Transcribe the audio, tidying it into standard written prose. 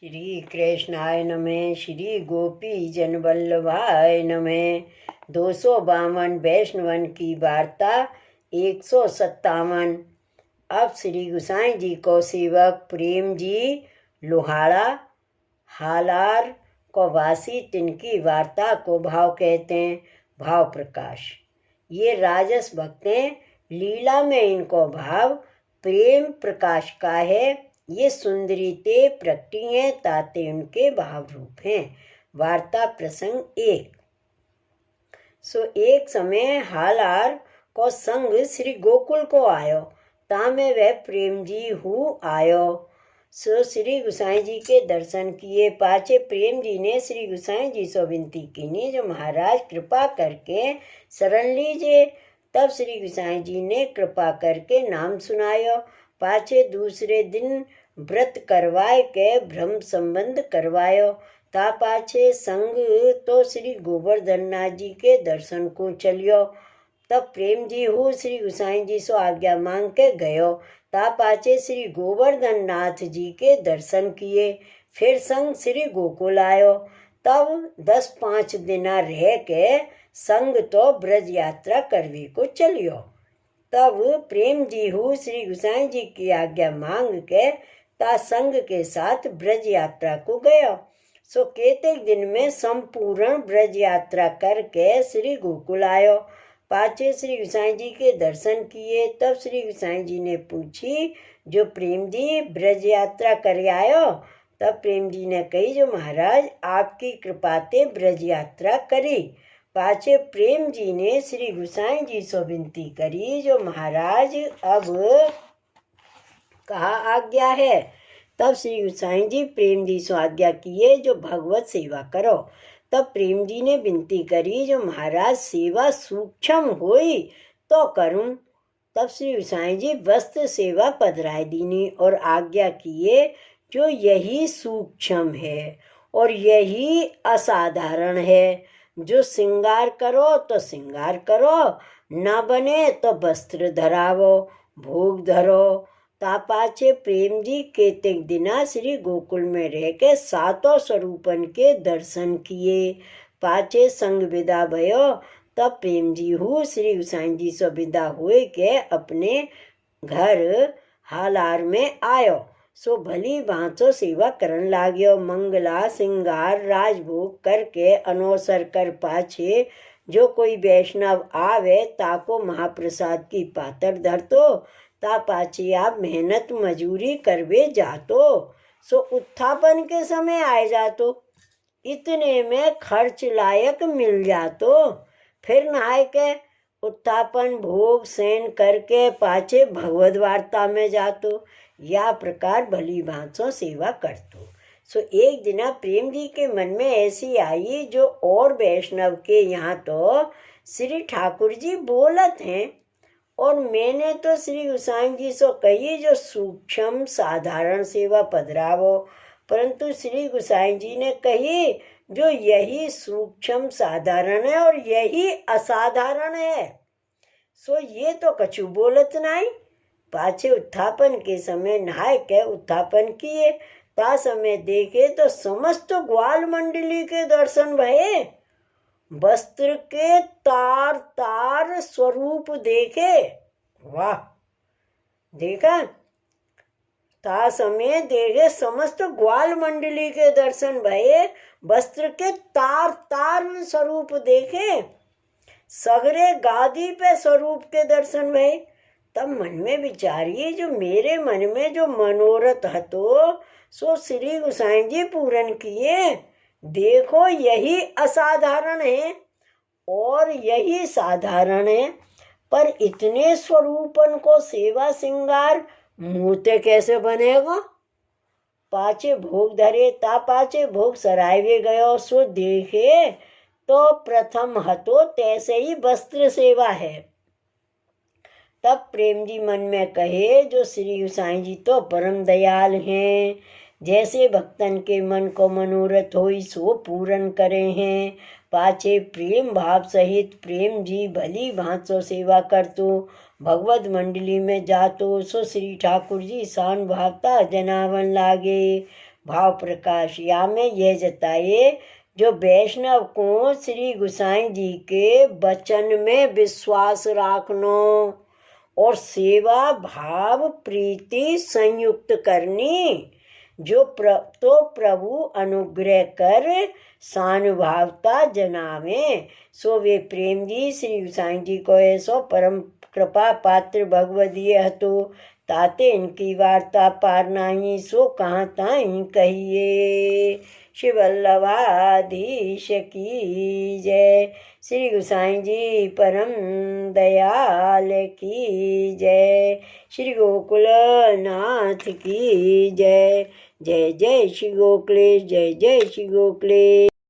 श्री कृष्णाय नमः। श्री गोपी जन वल्लभाय नमः। 252 वैष्णवन की वार्ता 157। अब श्री गुसाई जी को सेवक प्रेम जी लोहाड़ा हालार को वासी तिनकी वार्ता को भाव कहते हैं। भाव प्रकाश। ये राजस भक्त हैं, लीला में इनको भाव प्रेम प्रकाश का है। ये सुंदरी ते प्रकटी हैं, ताते उनके भाव रूप हैं। वार्ता प्रसंग 1। एक समय हालार को संग श्री गोकुल को आयो, तामे वह प्रेम जी हु आयो। श्री गुसाई जी के दर्शन किए। पाछे प्रेम जी ने श्री गुसाई जी से विनती की जो महाराज कृपा करके शरण लीजिए। तब श्री गुसाई जी ने कृपा करके नाम सुनायो। पाछे दूसरे दिन व्रत करवाए के ब्रह्म संबंध करवायो। ता पाछे संग तो श्री गोवर्धन नाथ जी के दर्शन को चलियो। तब प्रेम जी हु श्री गुसाई जी से आज्ञा मांग के गयो। ता पाछे श्री गोवर्धन नाथ जी के दर्शन किए। फिर संग श्री गोकुल आयो। तब 10-5 दिना रह के संग तो ब्रज यात्रा करवे को चलियो। तब प्रेम जी हु श्री गुसाई जी की आज्ञा मांग के ता संग के साथ ब्रज यात्रा को गयो। केतेक दिन में संपूर्ण ब्रज यात्रा करके श्री गोकुल आयो। पाछे श्री गुसाई जी के दर्शन किए। तब श्री गुसाई जी ने पूछी जो प्रेम जी ब्रज यात्रा कर आयो। तब प्रेम जी ने कही जो महाराज आपकी कृपा ते ब्रज यात्रा करी। पाछे प्रेम जी ने श्री गुसाई जी से विनती करी जो महाराज अब कहा आज्ञा है। तब श्री गुसाई जी प्रेम जी से आज्ञा किए जो भगवत सेवा करो। तब प्रेम जी ने विनती करी जो महाराज सेवा सूक्ष्म होई तो करूं। तब श्री गुसाई जी वस्त्र सेवा पधराय दीनी और आज्ञा किए जो यही सूक्ष्म है और यही असाधारण है। जो श्रृंगार करो तो श्रृंगार करो, न बने तो वस्त्र धरावो, भोग धरो। तापाचे प्रेम जी केतेक दिना श्री गोकुल में रह के 7 स्वरूपन के दर्शन किए। पाचे संग विदा भयो। तब प्रेम जी हु श्री गुसाई जी से विदा हुए के अपने घर हालार में आयो। भली भांतो सेवा करन लाग्यो। मंगला श्रृंगार राजभोग करके अनोसर कर पाछे जो कोई वैष्णव आवे ताको महाप्रसाद की पातर धरतो। ता पाछे आप मेहनत मजूरी करवे जातो। उत्थापन के समय आए जातो। इतने में खर्च लायक मिल जातो। फिर नहाय के उत्थापन भोग सेन करके पाछे भगवद वार्ता में जातो। या प्रकार भली भांतो सेवा करतो। एक दिना प्रेम जी के मन में ऐसी आई जो और वैष्णव के यहाँ तो श्री ठाकुर जी बोलत हैं और मैंने तो श्री गुसाई जी से कही जो सूक्ष्म साधारण सेवा पधरावो, परंतु श्री गुसाई जी ने कही जो यही सूक्ष्म साधारण है और यही असाधारण है। ये तो कछु बोलत नहीं। पाछे उत्थापन के समय नहाय के उत्थापन किए। ता समय देखे तो समस्त ग्वाल मंडली के दर्शन भये। वस्त्र के तार तार स्वरूप देखे। वाह! देखा ता समय देखे समस्त ग्वाल मंडली के दर्शन भये। वस्त्र के तार तार स्वरूप देखे। सगरे गादी पे स्वरूप के दर्शन भये। तब मन में विचारिए जो मेरे मन में जो मनोरथ हतो सो श्री गुसाई जी पूर्ण किए। देखो यही असाधारण है और यही साधारण है, पर इतने स्वरूपन को सेवा श्रृंगार मूर्ते कैसे बनेगा। पाछे भोग धरे। ता पाछे भोग सरायवे गयो। देखे तो प्रथम हतो तैसे ही वस्त्र सेवा है। तब प्रेम जी मन में कहे जो श्री गुसाई जी तो परम दयाल हैं। जैसे भक्तन के मन को मनोरथ होई सो पूर्ण करे हैं। पाछे प्रेम भाव सहित प्रेम जी भली भांतो सेवा करतो। भगवत मंडली में जातो। श्री ठाकुर जी शान भावता जनावन लागे। भाव प्रकाश या में यह जताए जो वैष्णव को श्री गोसाई जी के वचन में विश्वास रखनो और सेवा भाव प्रीति संयुक्त करनी जो तो प्रभु अनुग्रह कर सानुभावता जनावे सो वे प्रेम जी श्री गोसाई जी को ऐसो परम कृपा पात्र भगवदीय हतो ताते इनकी वार्ता पार नाही सो कहाँ ताई कहिए। श्री वल्लभाधीश की जय। श्री गोसाई जी परम दयाल की जय। श्री गोकुल नाथ की जय। जय जय श्री गोकुलेश, जय जय श्री गोकुलेश।